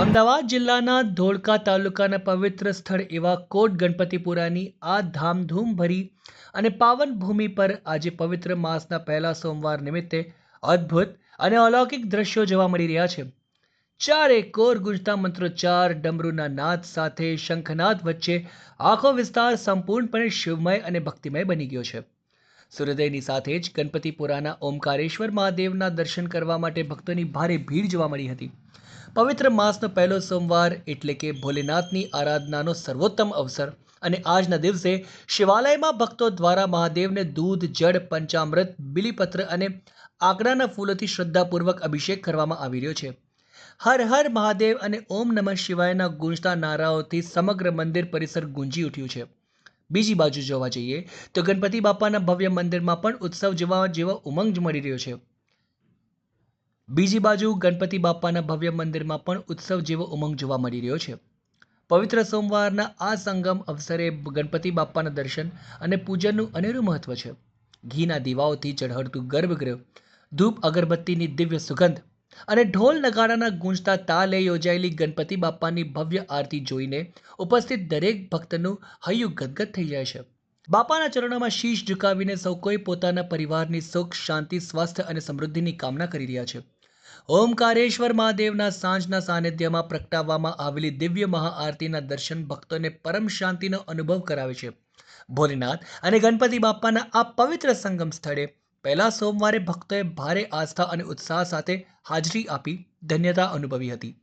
અમદાવાદ જિલ્લાના ધોળકા તાલુકાના પવિત્ર સ્થળ એવા કોટ ગણપતિપુરાની આ ધામધૂમભરી અને પાવન ભૂમિ પર આજે પવિત્ર માસના પહેલા સોમવાર નિમિત્તે અદ્ભુત અને અલૌકિક દ્રશ્યો જોવા મળી રહ્યા છે. ચારે કોર ગુંજતા મંત્રોચ્ચાર, ડમરૂના નાદ સાથે શંખનાદ વચ્ચે આખો વિસ્તાર સંપૂર્ણપણે શિવમય અને ભક્તિમય બની ગયો છે. સૂર્યોદયની સાથે જ ગણપતિપુરાના ઓમકારેશ્વર મહાદેવના દર્શન કરવા માટે ભક્તોની ભારે ભીડ જોવા મળી હતી. પવિત્ર માસનો પહેલો સોમવાર એટલે કે ભોલેનાથની આરાધનાનો સર્વોત્તમ અવસર અને આજના દિવસે શિવાલયમાં ભક્તો દ્વારા મહાદેવને દૂધ, જળ, પંચામૃત, બિલીપત્ર અને આકડાના ફૂલોથી શ્રદ્ધાપૂર્વક અભિષેક કરવામાં આવી રહ્યો છે. હર હર મહાદેવ અને ઓમ નમઃ શિવાયના ગુંજતા નારાઓથી સમગ્ર મંદિર પરિસર ગુંજી ઉઠ્યું છે. બીજી બાજુ જોવા જઈએ તો ગણપતિ બાપાના ભવ્ય મંદિરમાં પણ ઉત્સવ જેવો ઉમંગ મળી રહ્યો છે. બીજી બાજુ ગણપતિ બાપાના ભવ્ય મંદિરમાં પણ ઉત્સવ જેવો ઉમંગ જોવા મળી રહ્યો છે. પવિત્ર સોમવારના આ સંગમ અવસરે ગણપતિ બાપાના દર્શન અને પૂજનનું અનેરું મહત્વ છે. ઘીના દીવાઓથી ઝળહળતું ગર્ભગૃહ, ધૂપ અગરબત્તીની દિવ્ય સુગંધ અને ઢોલ નગાડાના ગૂંજતા તાલે યોજાયેલી ગણપતિ બાપાની ભવ્ય આરતી જોઈને ઉપસ્થિત દરેક ભક્તનું હૈયું ગદગદ થઈ જાય છે. બાપાના ચરણોમાં શીશ ઝુકાવીને સૌ કોઈ પોતાના પરિવારની સુખ, શાંતિ, સ્વાસ્થ્ય અને સમૃદ્ધિની કામના કરી રહ્યા છે. ઓમકારેશ્વર મહાદેવના સાંજના સાનિધ્યમાં પ્રગટાવવામાં આવેલી દિવ્ય મહાઆરતીના દર્શન ભક્તોને પરમ શાંતિનો અનુભવ કરાવે છે. ભોલેનાથ અને ગણપતિ બાપાના આ પવિત્ર સંગમ સ્થળે પહેલા સોમવારે ભક્તોએ ભારે આસ્થા અને ઉત્સાહ સાથે હાજરી આપી ધન્યતા અનુભવી હતી.